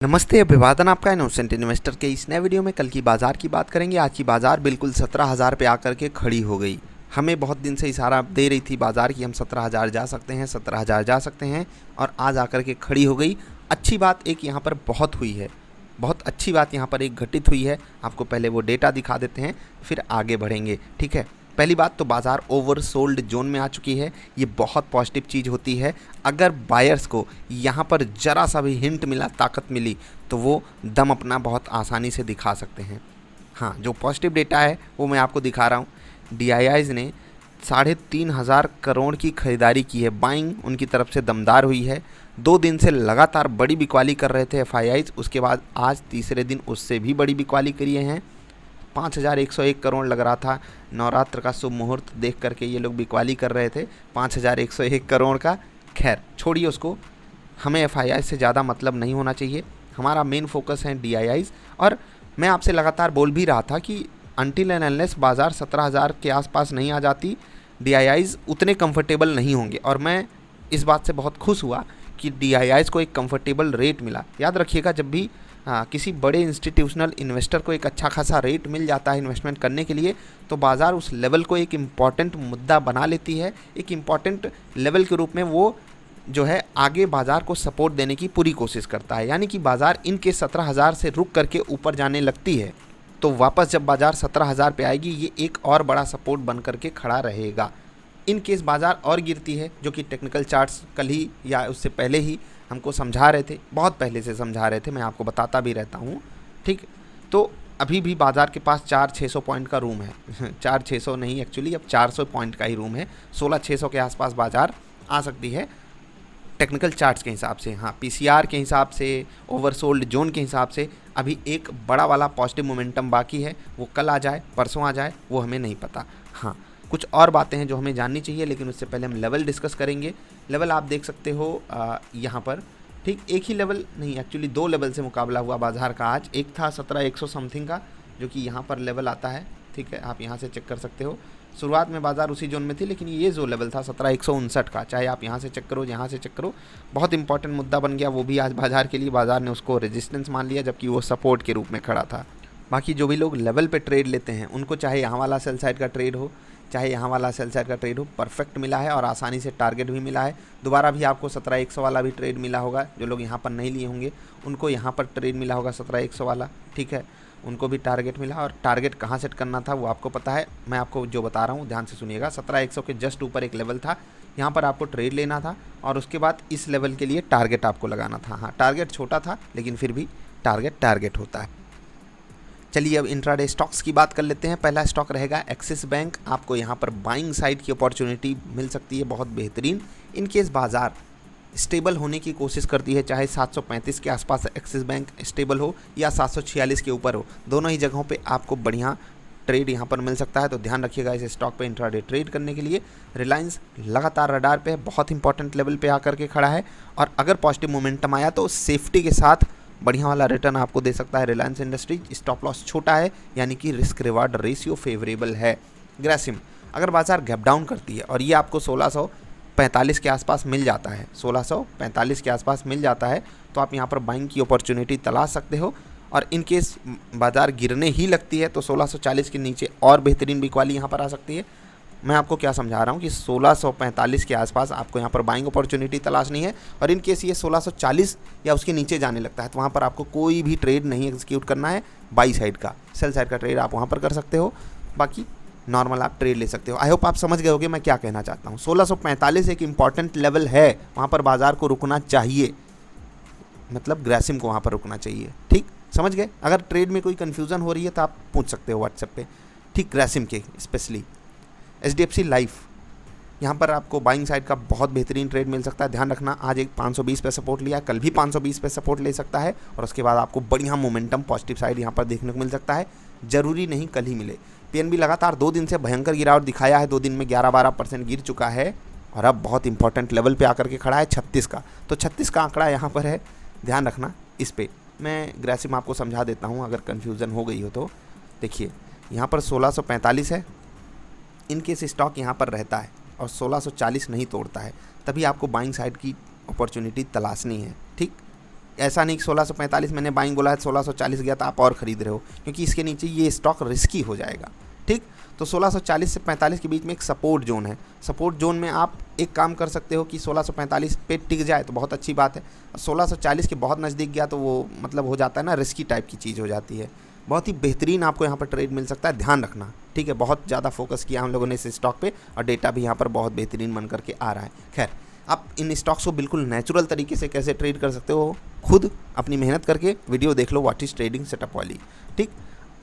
नमस्ते, अभिवादन आपका इनोसेंट इन्वेस्टर के इस नए वीडियो में कल की बाज़ार की बात करेंगे। आज की बाज़ार बिल्कुल 17,000 पे आकर के खड़ी हो गई। हमें बहुत दिन से इशारा दे रही थी बाज़ार की हम 17,000 जा सकते हैं, 17,000 जा सकते हैं, और आज आकर के खड़ी हो गई। अच्छी बात एक यहाँ पर बहुत हुई है, बहुत अच्छी बात यहाँ पर एक घटित हुई है। आपको पहले वो डेटा दिखा देते हैं, फिर आगे बढ़ेंगे, ठीक है। पहली बात तो बाज़ार ओवरसोल्ड जोन में आ चुकी है। ये बहुत पॉजिटिव चीज़ होती है। अगर बायर्स को यहाँ पर ज़रा सा भी हिंट मिला, ताकत मिली, तो वो दम अपना बहुत आसानी से दिखा सकते हैं। हाँ, जो पॉजिटिव डेटा है वो मैं आपको दिखा रहा हूँ। DIIs ने 3,500 करोड़ की खरीदारी की है। बाइंग उनकी तरफ से दमदार हुई है। 2 दिन से लगातार बड़ी बिकवाली कर रहे थे FIIs, उसके बाद आज तीसरे दिन उससे भी बड़ी बिकवाली करिए हैं। 5,101 करोड़ लग रहा था। नवरात्र का शुभ मुहूर्त देख करके ये लोग बिकवाली कर रहे थे 5,101 करोड़ का। खैर छोड़िए उसको, हमें FII से ज़्यादा मतलब नहीं होना चाहिए। हमारा मेन फोकस है DIIs। और मैं आपसे लगातार बोल भी रहा था कि अनटिल एंड अनलेस बाज़ार 17,000 के आसपास नहीं आ जाती, DIIs उतने कंफर्टेबल नहीं होंगे। और मैं इस बात से बहुत खुश हुआ कि DIIs को एक कंफर्टेबल रेट मिला। याद रखिएगा, जब भी किसी बड़े इंस्टीट्यूशनल इन्वेस्टर को एक अच्छा खासा रेट मिल जाता है इन्वेस्टमेंट करने के लिए, तो बाज़ार उस लेवल को एक इम्पॉर्टेंट मुद्दा बना लेती है। एक इम्पॉर्टेंट लेवल के रूप में वो जो है आगे बाज़ार को सपोर्ट देने की पूरी कोशिश करता है। यानी कि बाज़ार इनके 17,000 से रुक करके ऊपर जाने लगती है, तो वापस जब बाज़ार 17,000 पे आएगी, ये एक और बड़ा सपोर्ट बन करके खड़ा रहेगा। इन केस बाज़ार और गिरती है, जो कि टेक्निकल चार्ट्स कल ही या उससे पहले ही हमको समझा रहे थे, बहुत पहले से समझा रहे थे, मैं आपको बताता भी रहता हूँ, ठीक। तो अभी भी बाज़ार के पास 400-600 पॉइंट का रूम है 400-600 नहीं, एक्चुअली अब 400 पॉइंट का ही रूम है। 16,600 के आसपास बाज़ार आ सकती है टेक्निकल चार्ट्स के हिसाब से। हाँ, PCR के हिसाब से, ओवरसोल्ड जोन के हिसाब से अभी एक बड़ा वाला पॉजिटिव मोमेंटम बाकी है। वो कल आ जाए, परसों आ जाए, वो हमें नहीं पता। हाँ, कुछ और बातें हैं जो हमें जाननी चाहिए, लेकिन उससे पहले हम लेवल डिस्कस करेंगे। लेवल आप देख सकते हो यहाँ पर, ठीक। एक ही लेवल नहीं, एक्चुअली 2 लेवल से मुकाबला हुआ बाज़ार का आज। एक था 17,100 समथिंग का, जो कि यहाँ पर लेवल आता है, ठीक है, आप यहाँ से चेक कर सकते हो। शुरुआत में बाज़ार उसी जोन में थी, लेकिन ये जो लेवल था 17,159 का, चाहे आप यहाँ से चेक करो, यहाँ से चेक करो, बहुत इंपॉर्टेंट मुद्दा बन गया वो भी आज बाज़ार के लिए। बाज़ार ने उसको रेजिस्टेंस मान लिया, जबकि वो सपोर्ट के रूप में खड़ा था। बाकी जो भी लोग लेवल पे ट्रेड लेते हैं, उनको चाहे यहाँ वाला सेल साइड का ट्रेड हो, चाहे यहाँ वाला सेल साइड का ट्रेड हो, परफेक्ट मिला है और आसानी से टारगेट भी मिला है। दोबारा भी आपको 17,100 वाला भी ट्रेड मिला होगा। जो लोग यहाँ पर नहीं लिए होंगे, उनको यहाँ पर ट्रेड मिला होगा 17,100 वाला, ठीक है, उनको भी टारगेट मिला। और टारगेट कहाँ सेट करना था वो आपको पता है। मैं आपको जो बता रहा हूँ ध्यान से सुनिएगा। 17,100 के जस्ट ऊपर एक लेवल था, यहाँ पर आपको ट्रेड लेना था, और उसके बाद इस लेवल के लिए टारगेट आपको लगाना था। हाँ, टारगेट छोटा था, लेकिन फिर भी टारगेट होता है। चलिए अब इंट्राडे स्टॉक्स की बात कर लेते हैं। पहला स्टॉक रहेगा एक्सिस बैंक। आपको यहाँ पर बाइंग साइड की अपॉर्चुनिटी मिल सकती है, बहुत बेहतरीन। इन केस बाज़ार स्टेबल होने की कोशिश करती है, चाहे 735 के आसपास एक्सिस बैंक स्टेबल हो या 746 के ऊपर हो, दोनों ही जगहों पे आपको बढ़िया ट्रेड यहाँ पर मिल सकता है। तो ध्यान रखिएगा इस स्टॉक पे इंट्राडे ट्रेड करने के लिए। रिलायंस लगातार रडार पे है, बहुत इंपॉर्टेंट लेवल पे आकर के खड़ा है, और अगर पॉजिटिव मोमेंटम आया तो सेफ्टी के साथ बढ़िया वाला रिटर्न आपको दे सकता है रिलायंस इंडस्ट्रीज। स्टॉप लॉस छोटा है, यानी कि रिस्क रिवार्ड रेशियो फेवरेबल है। ग्रासिम, अगर बाजार गैप डाउन करती है और ये आपको 1645 के आसपास मिल जाता है, 1645 के आसपास मिल जाता है, तो आप यहाँ पर बाइंग की अपॉर्चुनिटी तलाश सकते हो। और इन केस बाज़ार गिरने ही लगती है तो 1640 के नीचे और बेहतरीन बिकवाली यहाँ पर आ सकती है। मैं आपको क्या समझा रहा हूँ कि 1645 के आसपास आपको यहाँ पर बाइंग अपॉर्चुनिटी तलाशनी है। और इन केस ये 1640 या उसके नीचे जाने लगता है, तो वहाँ पर आपको कोई भी ट्रेड नहीं एग्जीक्यूट करना है। बाई साइड का, सेल साइड का ट्रेड आप वहाँ पर कर सकते हो, बाकी नॉर्मल आप ट्रेड ले सकते हो। आई होप आप समझ गए होंगे मैं क्या कहना चाहता हूँ। 1645 एक इंपॉर्टेंट लेवल है, वहाँ पर बाज़ार को रुकना चाहिए, मतलब ग्रासिम को वहाँ पर रुकना चाहिए, ठीक, समझ गए। अगर ट्रेड में कोई कन्फ्यूज़न हो रही है तो आप पूछ सकते हो व्हाट्सएप पे, ठीक। ग्रासिम के स्पेशली HDFC लाइफ, यहाँ पर आपको बाइंग साइड का बहुत बेहतरीन ट्रेड मिल सकता है। ध्यान रखना, आज एक 520 पे सपोर्ट लिया, कल भी 520 पे सपोर्ट ले सकता है, और उसके बाद आपको बढ़िया मोमेंटम पॉजिटिव साइड यहाँ पर देखने को मिल सकता है। जरूरी नहीं कल ही मिले। PNB लगातार 2 दिन से भयंकर गिरावट दिखाया है, 2 दिन में 11-12% गिर चुका है, और अब बहुत इंपॉर्टेंट लेवल पे आकर के खड़ा है 36 का। तो 36 का आंकड़ा यहाँ पर है, ध्यान रखना इस पर। मैं ग्रासिम आपको समझा देता हूँ अगर कन्फ्यूज़न हो गई हो तो। देखिए यहाँ पर 1645 है, इन केस स्टॉक यहाँ पर रहता है और 1640 नहीं तोड़ता है, तभी आपको बाइंग साइड की अपॉर्चुनिटी तलाशनी है, ठीक। ऐसा नहीं कि 1645 मैंने बाइंग बोला है 1640 गया तो आप और ख़रीद रहे हो, क्योंकि इसके नीचे ये स्टॉक रिस्की हो जाएगा। ठीक, तो 1640 से 45 के बीच में एक सपोर्ट जोन है। सपोर्ट जोन में आप एक काम कर सकते हो कि 1645 पे टिक जाए तो बहुत अच्छी बात है, 1640 के बहुत नज़दीक गया तो वो मतलब हो जाता है ना, रिस्की टाइप की चीज़ हो जाती है। बहुत ही बेहतरीन आपको यहाँ पर ट्रेड मिल सकता है, ध्यान रखना। ठीक है, बहुत ज़्यादा फोकस किया हम लोगों ने इस स्टॉक पे और डेटा भी यहाँ पर बहुत बेहतरीन बन करके आ रहा है। खैर, आप इन स्टॉक्स को बिल्कुल नेचुरल तरीके से कैसे ट्रेड कर सकते हो, खुद अपनी मेहनत करके वीडियो देख लो व्हाट इज़ ट्रेडिंग सेटअप वाली। ठीक,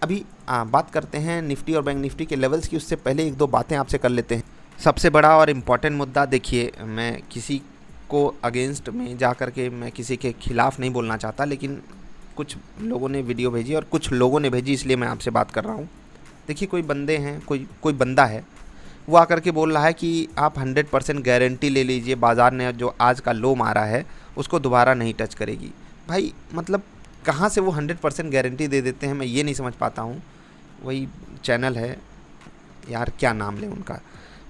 अभी बात करते हैं निफ्टी और बैंक निफ्टी के लेवल्स की, उससे पहले एक दो बातें आपसे कर लेते हैं। सबसे बड़ा और इम्पॉर्टेंट मुद्दा, देखिए मैं किसी को अगेंस्ट में जा कर के मैं किसी के खिलाफ़ नहीं बोलना चाहता, लेकिन कुछ लोगों ने वीडियो भेजी और कुछ लोगों ने भेजी, इसलिए मैं आपसे बात कर रहा हूँ। देखिए, कोई बंदे हैं, कोई बंदा है, वो आकर के बोल रहा है कि आप 100% गारंटी ले लीजिए, बाज़ार ने जो आज का लो मारा है उसको दोबारा नहीं टच करेगी। भाई मतलब कहाँ से वो 100% गारंटी दे देते हैं, मैं ये नहीं समझ पाता हूँ। वही चैनल है यार, क्या नाम ले उनका,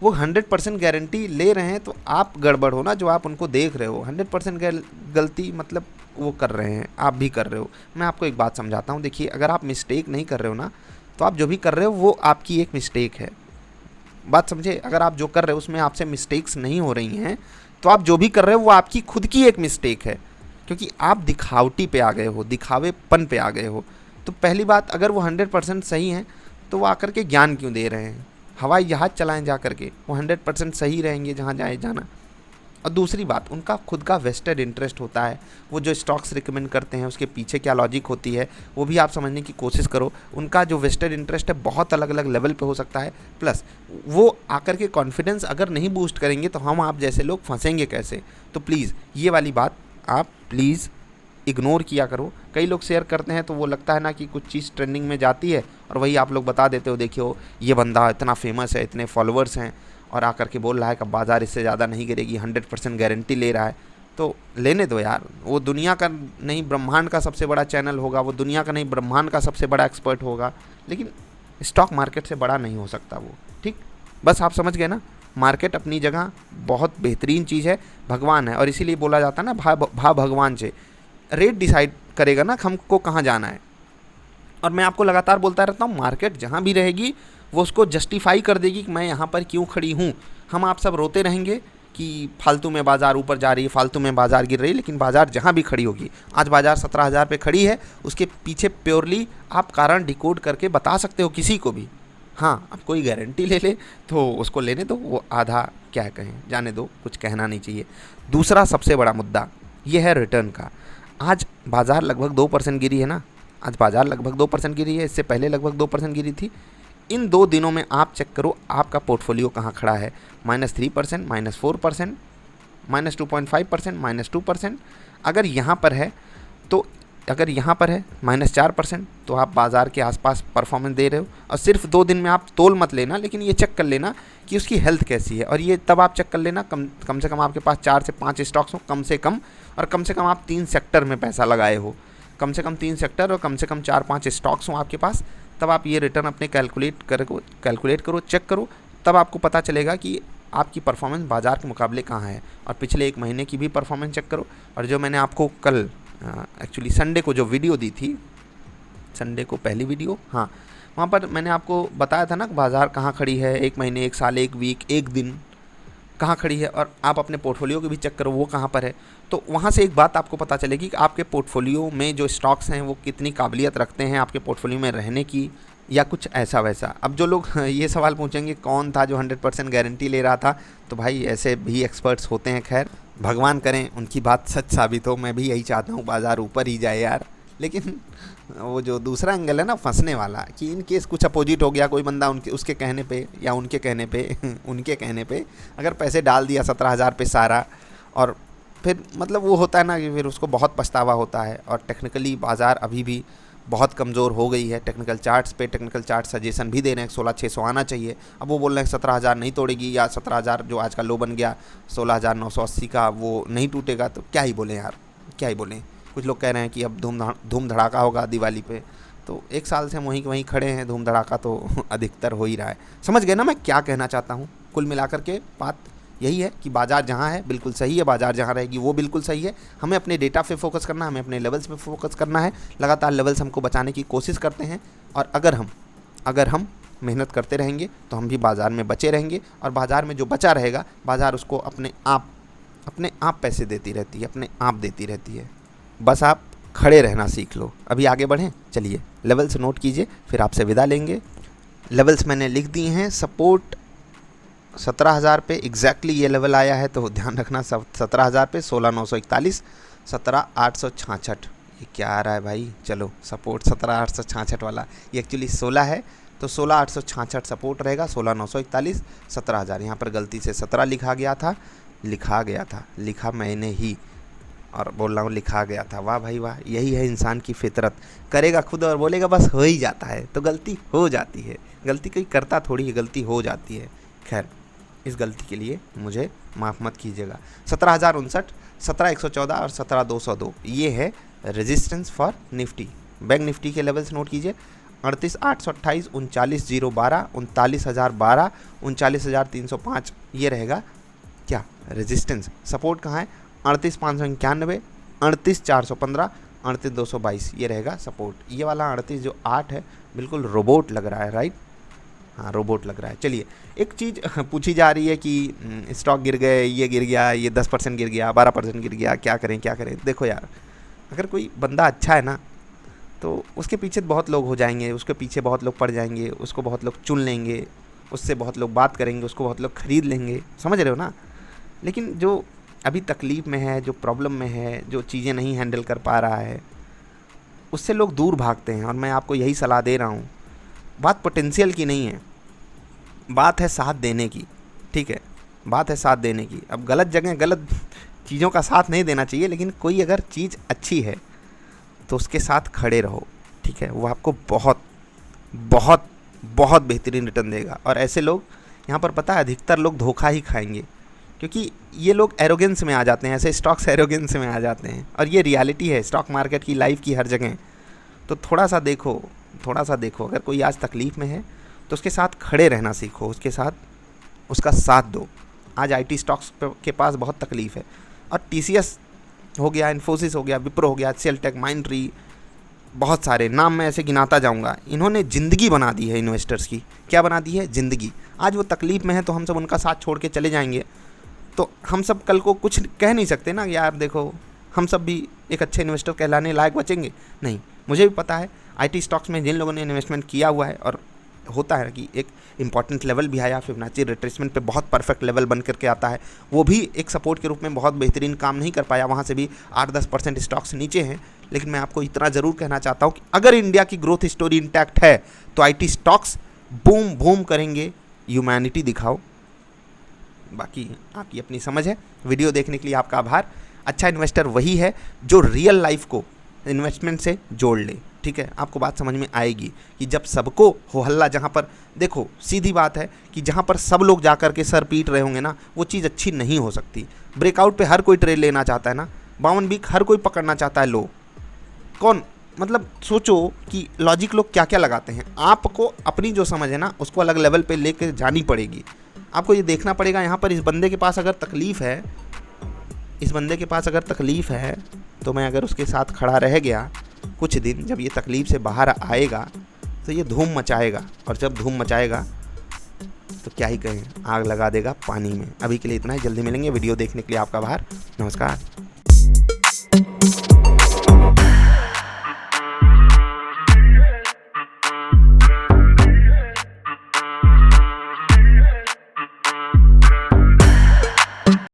वो 100% गारंटी ले रहे हैं तो आप गड़बड़ हो ना, जो आप उनको देख रहे हो 100% गलती मतलब वो कर रहे हैं, आप भी कर रहे हो। मैं आपको एक बात समझाता हूँ, देखिए अगर आप मिस्टेक नहीं कर रहे हो ना, तो आप जो भी कर रहे हो वो आपकी एक मिस्टेक है। बात समझे, अगर आप जो कर रहे हो उसमें आपसे मिस्टेक्स नहीं हो रही हैं, तो आप जो भी कर रहे हो वो आपकी खुद की एक मिस्टेक है, क्योंकि आप दिखावटी पे आ गए हो, दिखावेपन पे आ गए हो। तो पहली बात, अगर वो 100% सही हैं तो वो आकर के ज्ञान क्यों दे रहे हैं, हवाई जहाज़ चलाएं जा कर के, वो 100% सही रहेंगे जहाँ जाए जाना। और दूसरी बात, उनका खुद का वेस्टेड इंटरेस्ट होता है, वो जो स्टॉक्स रिकमेंड करते हैं उसके पीछे क्या लॉजिक होती है वो भी आप समझने की कोशिश करो। उनका जो वेस्टेड इंटरेस्ट है बहुत अलग अलग लेवल पे हो सकता है, प्लस वो आकर के कॉन्फिडेंस अगर नहीं बूस्ट करेंगे तो हम आप जैसे लोग फंसेंगे कैसे। तो प्लीज़ ये वाली बात आप प्लीज़ इग्नोर किया करो। कई लोग शेयर करते हैं तो वो लगता है ना कि कुछ चीज़ ट्रेंडिंग में जाती है और वही आप लोग बता देते हो, देखियो ये बंदा इतना फेमस है, इतने फॉलोअर्स हैं और आकर के बोल रहा है कि बाज़ार इससे ज़्यादा नहीं गिरेगी, 100% गारंटी ले रहा है। तो लेने दो यार, वो दुनिया का नहीं ब्रह्मांड का सबसे बड़ा चैनल होगा, वो दुनिया का नहीं ब्रह्मांड का सबसे बड़ा एक्सपर्ट होगा, लेकिन स्टॉक मार्केट से बड़ा नहीं हो सकता वो। ठीक, बस आप समझ गए ना, मार्केट अपनी जगह बहुत बेहतरीन चीज़ है, भगवान है, और इसीलिए बोला जाता है ना भाव भगवान से। रेट डिसाइड करेगा ना हमको कहाँ जाना है। और मैं आपको लगातार बोलता रहता हूँ, मार्केट जहाँ भी रहेगी वो उसको जस्टिफाई कर देगी कि मैं यहाँ पर क्यों खड़ी हूँ। हम आप सब रोते रहेंगे कि फालतू में बाज़ार ऊपर जा रही है, फालतू में बाज़ार गिर रही है, लेकिन बाज़ार जहाँ भी खड़ी होगी, आज बाज़ार 17,000 पे खड़ी है, उसके पीछे प्योरली आप कारण डिकोड करके बता सकते हो किसी को भी। हाँ, अब कोई गारंटी ले ले तो उसको लेने दो, वो आधा क्या कहें, जाने दो, कुछ कहना नहीं चाहिए। दूसरा सबसे बड़ा मुद्दा ये है रिटर्न का। आज बाज़ार लगभग 2% गिरी है ना, आज बाज़ार लगभग 2% गिरी है, इससे पहले लगभग 2% गिरी थी। इन 2 दिनों में आप चेक करो आपका पोर्टफोलियो कहाँ खड़ा है, -3%, -4%, -2.5%, -2%। अगर यहाँ पर है तो, अगर यहाँ पर है -4%, तो आप बाज़ार के आसपास परफॉर्मेंस दे रहे हो। और सिर्फ 2 दिन में आप तोल मत लेना, लेकिन ये चेक कर लेना कि उसकी हेल्थ कैसी है, और ये तब आप चेक कर लेना कम से कम आपके पास 4 से 5 स्टॉक्स हो कम से कम, और कम से कम आप 3 सेक्टर में पैसा लगाए हो, कम से कम 3 सेक्टर और कम से कम 4-5 स्टॉक्स हों आपके पास। तब आप ये रिटर्न अपने कैलकुलेट करो, चेक करो, तब आपको पता चलेगा कि आपकी परफॉर्मेंस बाज़ार के मुकाबले कहाँ है। और पिछले 1 महीने की भी परफॉर्मेंस चेक करो। और जो मैंने आपको कल एक्चुअली संडे को जो वीडियो दी थी, संडे को पहली वीडियो, हाँ, वहाँ पर मैंने आपको बताया था ना बाज़ार कहाँ खड़ी है, 1 महीने, 1 साल, 1 वीक, 1 दिन कहाँ खड़ी है, और आप अपने पोर्टफोलियो के भी चेक करो वो कहाँ पर है। तो वहाँ से एक बात आपको पता चलेगी कि आपके पोर्टफोलियो में जो स्टॉक्स हैं वो कितनी काबिलियत रखते हैं आपके पोर्टफोलियो में रहने की, या कुछ ऐसा वैसा। अब जो लोग ये सवाल पूछेंगे कौन था जो 100% गारंटी ले रहा था, तो भाई ऐसे भी एक्सपर्ट्स होते हैं। खैर, भगवान करें उनकी बात सच साबित हो, मैं भी यही चाहता हूँ बाज़ार ऊपर ही जाए यार। लेकिन वो जो दूसरा एंगल है ना फंसने वाला, कि इन केस कुछ अपोजिट हो गया, कोई बंदा उसके कहने पे या उनके कहने पे उनके कहने पे अगर पैसे डाल दिया 17,000 पे सारा, और फिर मतलब वो होता है ना कि फिर उसको बहुत पछतावा होता है। और टेक्निकली बाज़ार अभी भी बहुत कमज़ोर हो गई है। टेक्निकल चार्ट सजेशन भी दे रहे हैं 16,600 आना चाहिए। अब वो बोल रहे हैं 17,000 नहीं तोड़ेगी, या 17,000 जो आज का लो बन गया 16,980 का वो नहीं टूटेगा। तो क्या ही बोलें यार, क्या ही बोलें। कुछ लोग कह रहे हैं कि अब धूम धड़ाका होगा दिवाली पे, तो 1 साल से हम वहीं खड़े हैं, धूम धड़ाका तो अधिकतर हो ही रहा है। समझ गए ना मैं क्या कहना चाहता हूँ। कुल मिलाकर के बात यही है कि बाज़ार जहाँ है बिल्कुल सही है, बाज़ार जहाँ रहेगी वो बिल्कुल सही है। हमें अपने डेटा पे फोकस करना है, हमें अपने लेवल्स पे फोकस करना है, लगातार लेवल्स हमको बचाने की कोशिश करते हैं। और अगर हम मेहनत करते रहेंगे तो हम भी बाज़ार में बचे रहेंगे, और बाज़ार में जो बचा रहेगा बाज़ार उसको अपने आप पैसे देती रहती है, अपने आप देती रहती है। बस आप खड़े रहना सीख लो। अभी आगे बढ़ें, चलिए लेवल्स नोट कीजिए, फिर आपसे विदा लेंगे। लेवल्स मैंने लिख दिए हैं। सपोर्ट 17,000 पे एग्जैक्टली ये लेवल आया है, तो ध्यान रखना 17,000 पे 16,941, 17,866। ये क्या आ रहा है भाई? चलो सपोर्ट 17,866 वाला, ये एक्चुअली 16 है, तो 16,866 सपोर्ट रहेगा, 16,941, 17,000। यहाँ पर गलती से 17 लिखा मैंने ही, और बोल रहा हूँ लिखा गया था। वाह भाई वाह, यही है इंसान की फितरत। करेगा खुद और बोलेगा बस हो ही जाता है, तो गलती हो जाती है। गलती कोई करता थोड़ी है, गलती हो जाती है। खैर, इस गलती के लिए मुझे माफ़ मत कीजिएगा। 17,059, 17,114 और 17,202 ये है resistance for Nifty. Bank Nifty के लेवल्स नोट कीजिए। 38,828, 39,012, 39,012, 39,305 ये रहेगा क्या? रेजिस्टेंस। सपोर्ट कहाँ है? 38,591, 38,415, 38,222 ये रहेगा सपोर्ट। ये वाला 38 जो 8 है बिल्कुल रोबोट लग रहा है, राइट? हाँ, रोबोट लग रहा है। चलिए, एक चीज़ पूछी जा रही है कि स्टॉक गिर गए, ये गिर गया, ये 10% गिर गया, 12% गिर गया, क्या करें? देखो यार, अगर कोई बंदा अच्छा है ना तो उसके पीछे बहुत लोग हो जाएंगे, उसके पीछे बहुत लोग पड़ जाएंगे, उसको बहुत लोग चुन लेंगे, उससे बहुत लोग बात करेंगे, उसको बहुत लोग ख़रीद लेंगे, समझ रहे हो ना? लेकिन जो अभी तकलीफ़ में है, जो प्रॉब्लम में है, जो चीज़ें नहीं हैंडल कर पा रहा है, उससे लोग दूर भागते हैं। और मैं आपको यही सलाह दे रहा हूँ। बात पोटेंशियल की नहीं है, बात है साथ देने की, ठीक है? बात है साथ देने की। अब गलत जगह गलत चीज़ों का साथ नहीं देना चाहिए, लेकिन कोई अगर चीज़ अच्छी है तो उसके साथ खड़े रहो, ठीक है? वो आपको बहुत बहुत बहुत बेहतरीन रिटर्न देगा। और ऐसे लोग यहाँ पर पता है अधिकतर लोग धोखा ही खाएंगे, क्योंकि ये लोग एरोगेंस में आ जाते हैं, ऐसे स्टॉक्स एरोगेंस में आ जाते हैं। और ये रियलिटी है स्टॉक मार्केट की, लाइफ की, हर जगह। तो थोड़ा सा देखो, अगर कोई आज तकलीफ़ में है तो उसके साथ खड़े रहना सीखो, उसके साथ उसका साथ दो। आज आईटी स्टॉक्स के पास बहुत तकलीफ़ है, और टीसीएस हो गया, इन्फोसिस हो गया, विप्रो हो गया, सेलटेक, माइंडट्री, बहुत सारे नाम मैं ऐसे गिनाता जाऊंगा। इन्होंने ज़िंदगी बना दी है इन्वेस्टर्स की। क्या बना दी है? ज़िंदगी। आज वो तकलीफ़ में है तो हम सब उनका साथ छोड़ के चले जाएंगे, तो हम सब कल को कुछ कह नहीं सकते ना यार देखो हम सब भी एक अच्छे इन्वेस्टर कहलाने लायक बचेंगे। नहीं, मुझे भी पता है आईटी स्टॉक्स में जिन लोगों ने इन्वेस्टमेंट किया हुआ है, और होता है कि एक इंपॉर्टेंट लेवल भी आया, फिबोनाची रिट्रेसमेंट पे बहुत परफेक्ट लेवल बन करके आता है, वो भी एक सपोर्ट के रूप में बहुत बेहतरीन काम नहीं कर पाया, वहाँ से भी 8-10% स्टॉक्स नीचे हैं। लेकिन मैं आपको इतना ज़रूर कहना चाहता हूँ कि अगर इंडिया की ग्रोथ स्टोरी इंटैक्ट है तो आईटी स्टॉक्स बूम बूम करेंगे। ह्यूमैनिटी दिखाओ, बाकी आपकी अपनी समझ है। वीडियो देखने के लिए आपका आभार। अच्छा इन्वेस्टर वही है जो रियल लाइफ को इन्वेस्टमेंट से जोड़ ले, ठीक है? आपको बात समझ में आएगी कि जब सबको हो हल्ला, जहाँ पर देखो सीधी बात है कि जहाँ पर सब लोग जा कर के सर पीट रहे होंगे ना, वो चीज़ अच्छी नहीं हो सकती। ब्रेकआउट पे हर कोई ट्रेड लेना चाहता है ना, 52 वीक हर कोई पकड़ना चाहता है लो। कौन? मतलब सोचो कि लॉजिक लोग क्या क्या लगाते हैं। आपको अपनी जो समझ है ना उसको अलग लेवल पे लेकर जानी पड़ेगी। आपको ये देखना पड़ेगा यहाँ पर इस बंदे के पास अगर तकलीफ़ है, तो मैं अगर उसके साथ खड़ा रह गया कुछ दिन, जब ये तकलीफ़ से बाहर आएगा तो ये धूम मचाएगा, और जब धूम मचाएगा तो क्या ही कहें, आग लगा देगा पानी में। अभी के लिए इतना ही, जल्दी मिलेंगे। वीडियो देखने के लिए आपका आभार, नमस्कार।